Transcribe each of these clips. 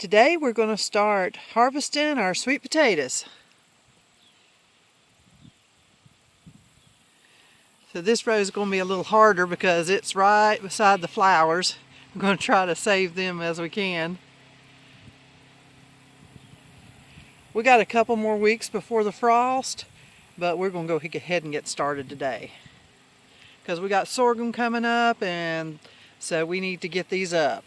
Today we're going to start harvesting our sweet potatoes. So this row is going to be a little harder because it's right beside the flowers. I'm going to try to save them as we can. We got a couple more weeks before the frost, but we're going to go ahead and get started today. Because we got sorghum coming up, and so we need to get these up.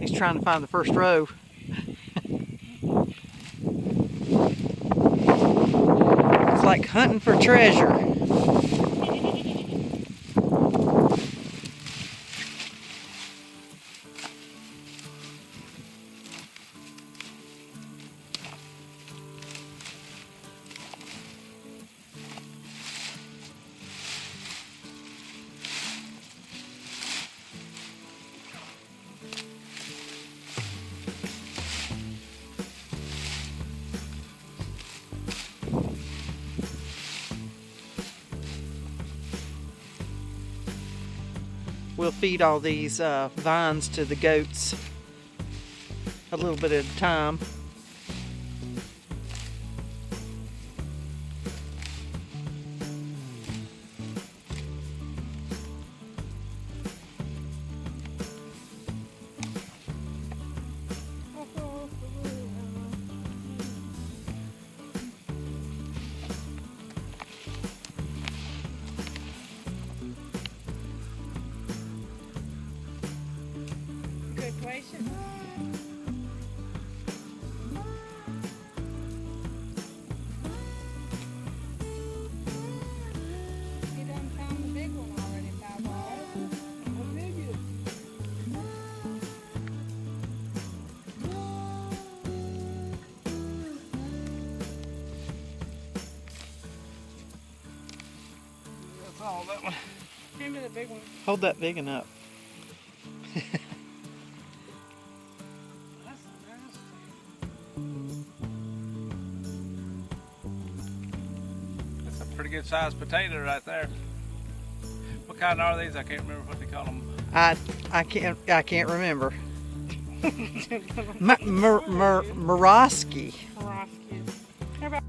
He's trying to find the first row. It's like hunting for treasure. We'll feed all these vines to the goats a little bit at a time. Oh, that one. Hand me the big one. Hold that big one up. That's nasty. That's a pretty good sized potato right there. What kind are these? I can't remember what they call them. I can't remember. Mirosky.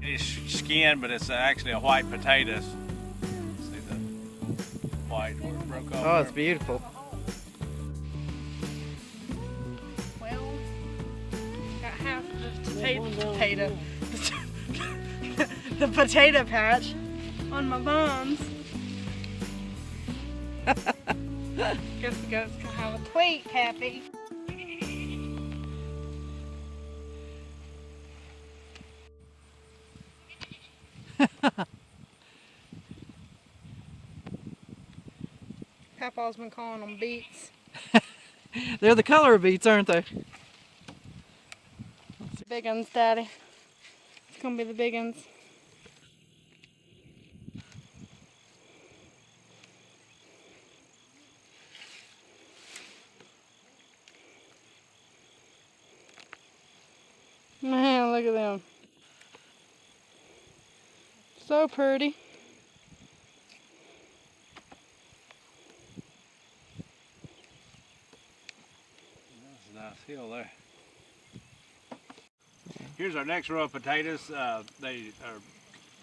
It's skin, but it's actually a white potato. See the white where it broke off. Oh, it's there? beautiful. Well, got half of the potato. The potato patch on my buns. Guess the goat's gonna have a tweet, Happy. Papa's been calling them beets. They're the color of beets, aren't they? Big ones, Daddy. It's gonna be the big ones. Man, look at them. So pretty. That's a nice hill there. Here's our next row of potatoes. They are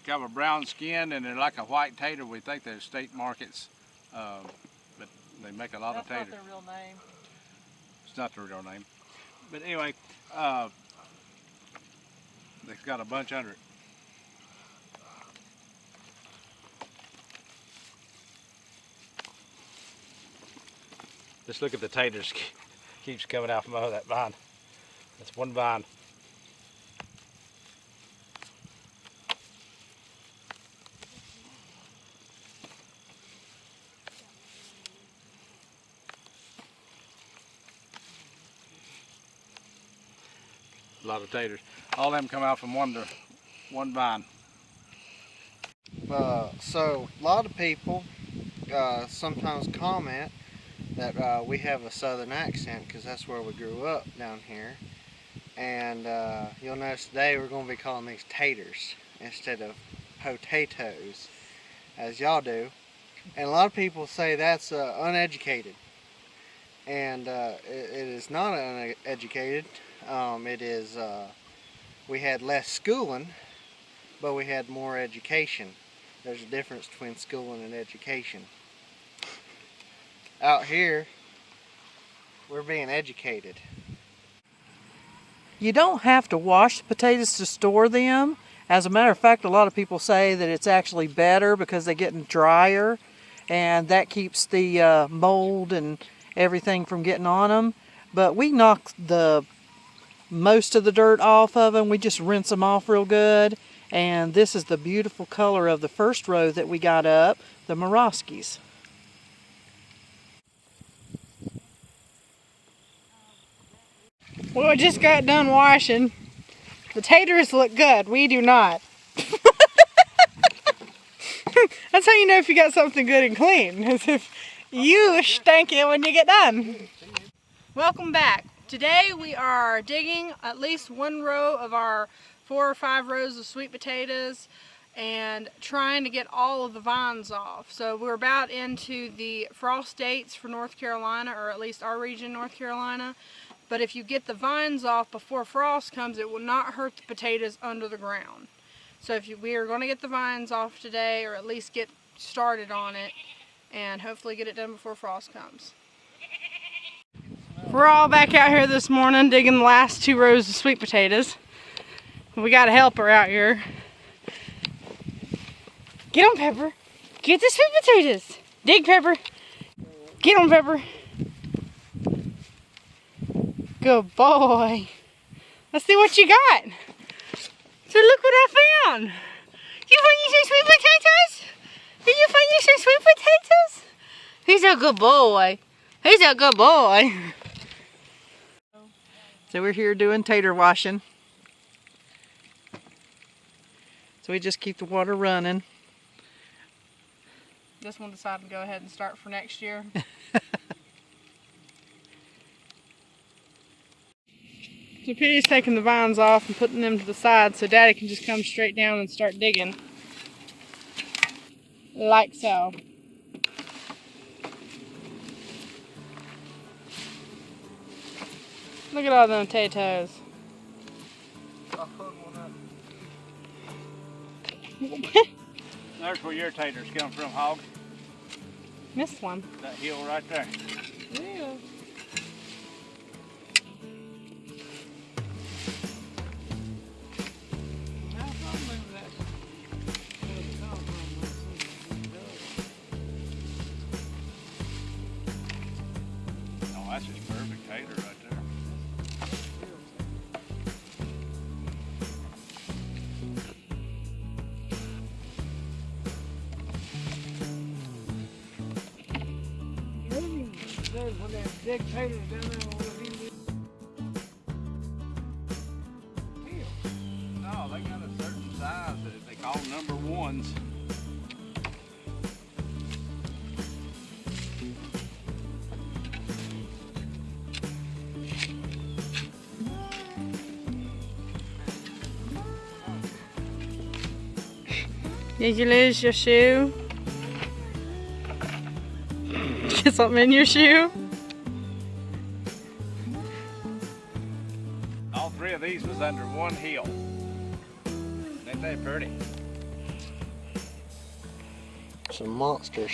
got a brown skin and they're like a white tater. We think they're state markets, but they make a lot of taters. That's not their real name. It's not their real name. But anyway, they've got a bunch under it. Just look at the taters. Keeps coming out from under that vine. That's one vine. A lot of taters. All of them come out from one vine. So a lot of people sometimes comment that we have a southern accent because that's where we grew up down here. And you'll notice today we're going to be calling these taters instead of potatoes, as y'all do. And a lot of people say that's uneducated. And it is not uneducated. It is, we had less schooling, but we had more education. There's a difference between schooling and education. Out here, we're being educated. You don't have to wash the potatoes to store them. As a matter of fact, a lot of people say that it's actually better because they're getting drier, and that keeps the mold and everything from getting on them. But we knock most of the dirt off of them. We just rinse them off real good. And this is the beautiful color of the first row that we got up, the Murawskis. Well, we just got done washing. The taters look good. We do not. That's how you know if you got something good and clean. As if you stank it when you get done. Welcome back. Today we are digging at least one row of our 4 or 5 rows of sweet potatoes and trying to get all of the vines off. So we're about into the frost dates for North Carolina, or at least our region, North Carolina. But if you get the vines off before frost comes, it will not hurt the potatoes under the ground. So we are going to get the vines off today, or at least get started on it, and hopefully get it done before frost comes. We're all back out here this morning digging the last 2 rows of sweet potatoes. We got a helper out here. Get on, Pepper. Get the sweet potatoes. Dig, Pepper. Get on, Pepper. Good boy. Let's see what you got. So look what I found. You find you some sweet potatoes? Did you find you some sweet potatoes? He's a good boy. He's a good boy. So we're here doing tater washing. So we just keep the water running. This one decided to go ahead and start for next year. So Penny's taking the vines off and putting them to the side so Daddy can just come straight down and start digging. Like so. Look at all them potatoes. I'll put one up. There's where your taters come from, Hog. Missed one. That hill right there. Yeah. Oh, that's just perfect tater right there. Big taters down there. No, they got a certain size that they call number 1s. Did you lose your shoe? Get something in your shoe? All 3 of these was under one hill. Ain't they pretty? Some monsters.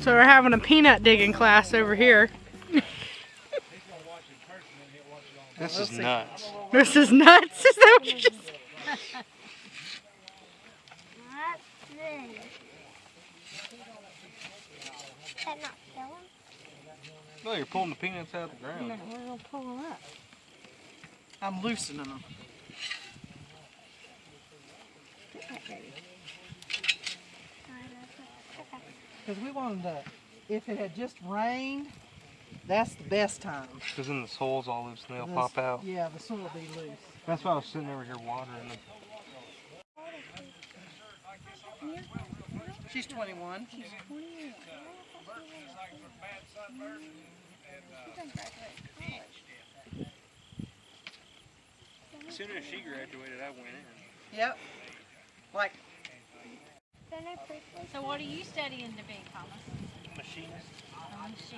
So we're having a peanut digging class over here. This is nuts. This is nuts. Is that what you just said? That not killing? No, you're pulling the peanuts out of the ground. No, we're gonna pull them up. I'm loosening them. Because we wanted to, if it had just rained, that's the best time. Because then the soil's all loose and they'll The- pop out. Yeah, the soil will be loose. That's why I was sitting over here watering them. She's 21. As soon as she graduated, I went in. Yep. Like, So what are you studying to be, Thomas? Machinist. A machinist.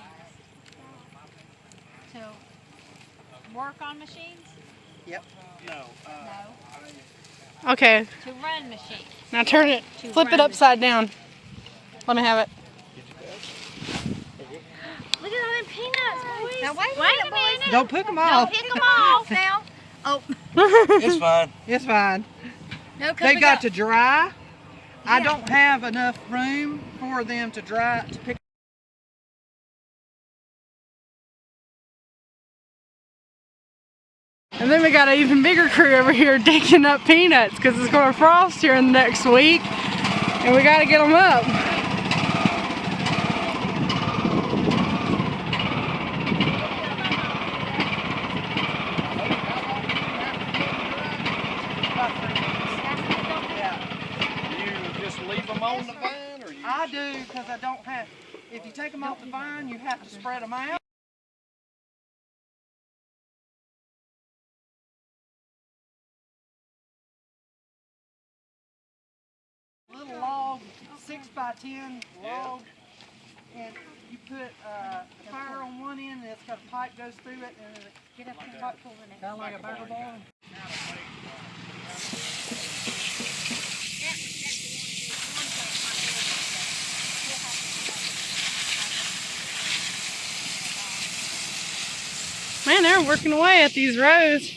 To work on machines? yep. No. No. Okay, To run machines. now turn it, flip it upside down. Let me have it. Look at all them peanuts, boys. Now wait a minute. Don't pick them Don't off. pick them off now. Oh, It's fine. It's fine. no, 'cause They we got to dry. I Yeah. don't have enough room for them to dry to pick. And then we got an even bigger crew over here digging up peanuts because it's going to frost here in the next week. And we got to get them up. You just leave them on the vine, or you? I do because I don't have. If you take them off the vine, you have to spread them out. Little log, 6x10 log, and you put the fire on one end, and it's got a pipe goes through it, and it Get up and start pulling it. kind of like a barrel barn. Man, they're working away at these rows.